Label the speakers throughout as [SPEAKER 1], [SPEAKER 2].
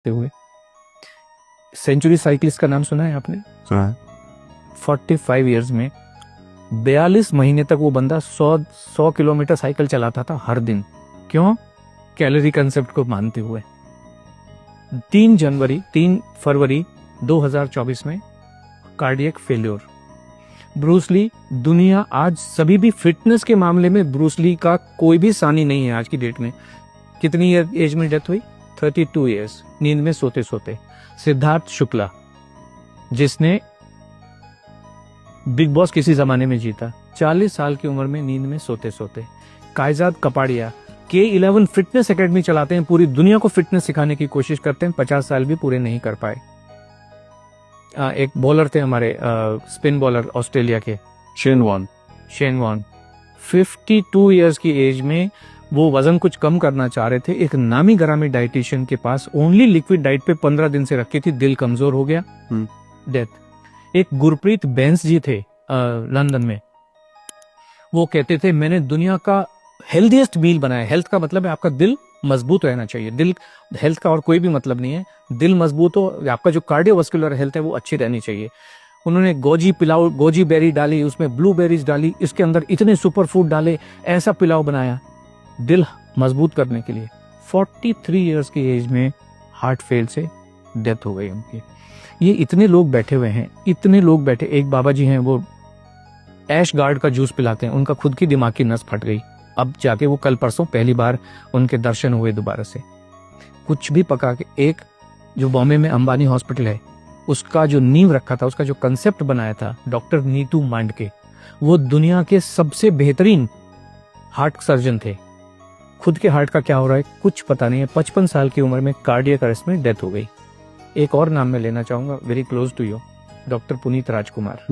[SPEAKER 1] हुए। Century cyclist का नाम सुना है आपने?
[SPEAKER 2] सुना है।
[SPEAKER 1] 45 इयर्स में 42 महीने तक वो बंदा 100 किलोमीटर साइकिल चलाता था हर दिन। क्यों? कैलोरी कंसेप्ट को मानते हुए। 3 फरवरी 2024 में कार्डियक फेल्योर। ब्रूस ली, दुनिया आज सभी भी फिटनेस के मामले में ब्रूस ली का कोई भी सानी नहीं है आज की डेट में। कितनी एज में डेथ हुई? 32 इयर्स, नींद में सोते सोते। सिद्धार्थ शुक्ला, जिसने बिग बॉस किसी जमाने में जीता, 40 साल की उम्र में नींद में सोते सोते। कायजाद कपाड़िया K11 फिटनेस एकेडमी चलाते हैं, पूरी दुनिया को फिटनेस सिखाने की कोशिश करते हैं, 50 साल भी पूरे नहीं कर पाए। एक बॉलर थे हमारे, स्पिन बॉलर ऑस्ट्रेलिया के,
[SPEAKER 2] शेन वॉर्न,
[SPEAKER 1] 52 इयर्स की एज में वो वजन कुछ कम करना चाह रहे थे। एक नामी गरामी डाइटिशियन के पास ओनली लिक्विड डाइट पे 15 दिन से रखी थी, दिल कमजोर हो गया, डेथ। एक गुरप्रीत बैंस जी थे लंदन में, वो कहते थे मैंने दुनिया का हेल्दीएस्ट मील बनाया। हेल्थ का मतलब है आपका दिल मजबूत रहना चाहिए, दिल हेल्थ का और कोई भी मतलब नहीं है। दिल मजबूत हो, आपका जो कार्डियोवास्कुलर हेल्थ है वो अच्छी रहनी चाहिए। उन्होंने गोजी बेरी डाली, उसमें ब्लूबेरीज डाली, इसके अंदर इतने सुपर फूड डाले, ऐसा पिलाव बनाया दिल मजबूत करने के लिए। 43 इयर्स की एज में हार्ट फेल से डेथ हो गई उनकी। ये इतने लोग बैठे हुए हैं, इतने लोग बैठे। एक बाबा जी हैं, वो ऐश गार्ड का जूस पिलाते हैं, उनका खुद की दिमाग की नस फट गई। अब जाके वो कल परसों पहली बार उनके दर्शन हुए दोबारा से। कुछ भी पका के, एक जो बॉम्बे में अंबानी हॉस्पिटल है, उसका जो नींव रखा था, उसका जो कंसेप्ट बनाया था डॉक्टर नीतू मांडके, वो दुनिया के सबसे बेहतरीन हार्ट सर्जन थे। खुद के हार्ट का क्या हो रहा है कुछ पता नहीं है। 55 साल की उम्र में कार्डियक अरेस्ट में डेथ हो गई। एक और नाम मैं लेना चाहूंगा, very close to you, doctor Puneet Rajkumar.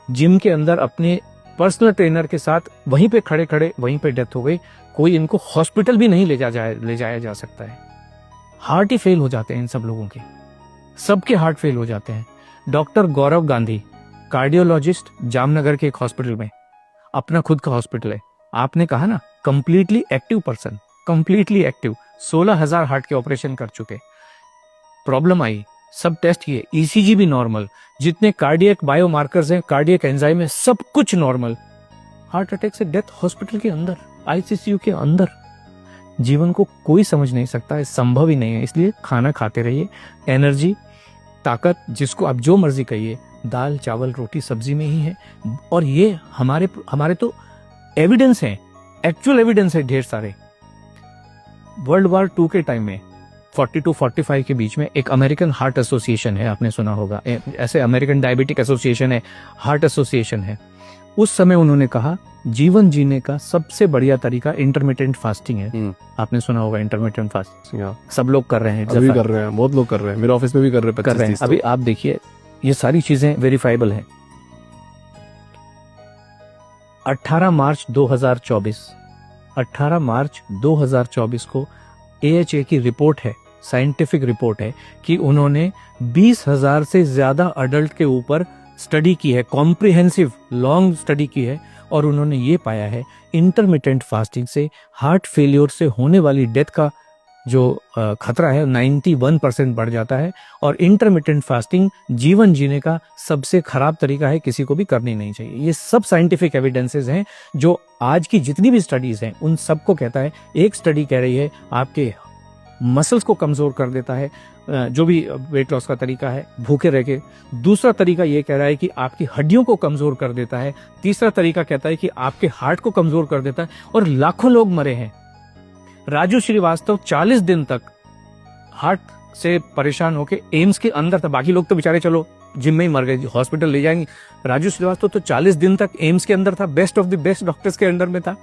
[SPEAKER 1] Gym के अंदर अपने पर्सनल ट्रेनर के साथ वहीं पे खड़े खड़े वहीं पे डेथ हो गई। कोई इनको हॉस्पिटल भी नहीं ले जाया जा सकता है। हार्ट ही फेल हो जाते हैं इन सब लोगों के, सबके हार्ट फेल हो जाते हैं। डॉक्टर गौरव गांधी, कार्डियोलॉजिस्ट, जामनगर के एक हॉस्पिटल में, अपना खुद का हॉस्पिटल है। आपने कहा ना completely active person, completely active, 16,000 heart के ऑपरेशन कर चुके। प्रॉब्लम आई, सब टेस्ट किए, ईसीजी भी नॉर्मल, जितने कार्डियक बायोमार्कर्स हैं, कार्डियक एंजाइम है, सब कुछ नॉर्मल। हार्ट अटैक से डेथ हॉस्पिटल के अंदर, आईसीयू के अंदर। जीवन को कोई समझ नहीं सकता है, संभव ही नहीं है। इसलिए खाना खाते रहिए, एनर्जी, ताकत, जिसको आप जो मर्जी कहिए, दाल चावल रोटी सब्जी में ही है। और ये हमारे तो एविडेंस है, एक्चुअल एविडेंस है ढेर सारे। वर्ल्ड वॉर 2 के टाइम में 40-45 के बीच में एक अमेरिकन हार्ट एसोसिएशन है, आपने सुना होगा, ऐसे अमेरिकन डायबिटिक एसोसिएशन है, हार्ट एसोसिएशन है। उस समय उन्होंने कहा जीवन जीने का सबसे बढ़िया तरीका इंटरमिटेंट फास्टिंग है। आपने सुना होगा इंटरमिटेंट फास्टिंग, सब लोग कर रहे हैं,
[SPEAKER 2] अभी कर रहे हैं, बहुत लोग कर रहे हैं, मेरे ऑफिस में भी कर रहे हैं।
[SPEAKER 1] अभी आप देखिए, ये सारी चीजें वेरीफाइबल हैं। 18 मार्च 2024 को AHA की रिपोर्ट है, साइंटिफिक रिपोर्ट है, कि उन्होंने 20,000 से ज्यादा अडल्ट के ऊपर स्टडी की है, कॉम्प्रिहेंसिव लॉन्ग स्टडी की है, और उन्होंने ये पाया है इंटरमिटेंट फास्टिंग से हार्ट फेलियर से होने वाली डेथ का जो खतरा है 91% बढ़ जाता है। और इंटरमिटेंट फास्टिंग जीवन जीने का सबसे खराब तरीका है, किसी को भी करनी नहीं चाहिए। ये सब साइंटिफिक एविडेंसेस हैं, जो आज की जितनी भी स्टडीज हैं उन सबको कहता है। एक स्टडी कह रही है आपके मसल्स को कमजोर कर देता है, जो भी वेट लॉस का तरीका है, भूखे रह के। दूसरा तरीका ये कह रहा है कि आपकी हड्डियों को कमजोर कर देता है। तीसरा तरीका कहता है कि आपके हार्ट को कमजोर कर देता है। और लाखों लोग मरे हैं। राजू श्रीवास्तव 40 दिन तक हार्ट से परेशान होके एम्स के अंदर था। बाकी लोग तो बेचारे चलो जिम में ही मर गए, हॉस्पिटल ले जाएंगे। राजू श्रीवास्तव तो 40 दिन तक एम्स के अंदर था, best of the best doctors के अंडर में था।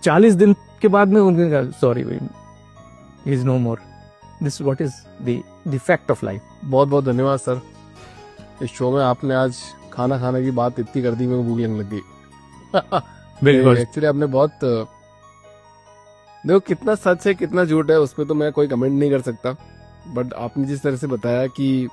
[SPEAKER 1] 40 दिन के बाद में उन्होंने कहा sorry, he is no more. This what is the fact of life.
[SPEAKER 2] बहुत बहुत धन्यवाद सर, इस शो में आपने आज खाना खाने की बात इतनी कर दी, मेरे को भूख लगने लग गई।
[SPEAKER 1] बिल्कुल,
[SPEAKER 2] एक्चुअली आपने बहुत, देखो कितना सच है कितना झूठ है उस पर तो मैं कोई कमेंट नहीं कर सकता, बट आपने जिस तरह से बताया कि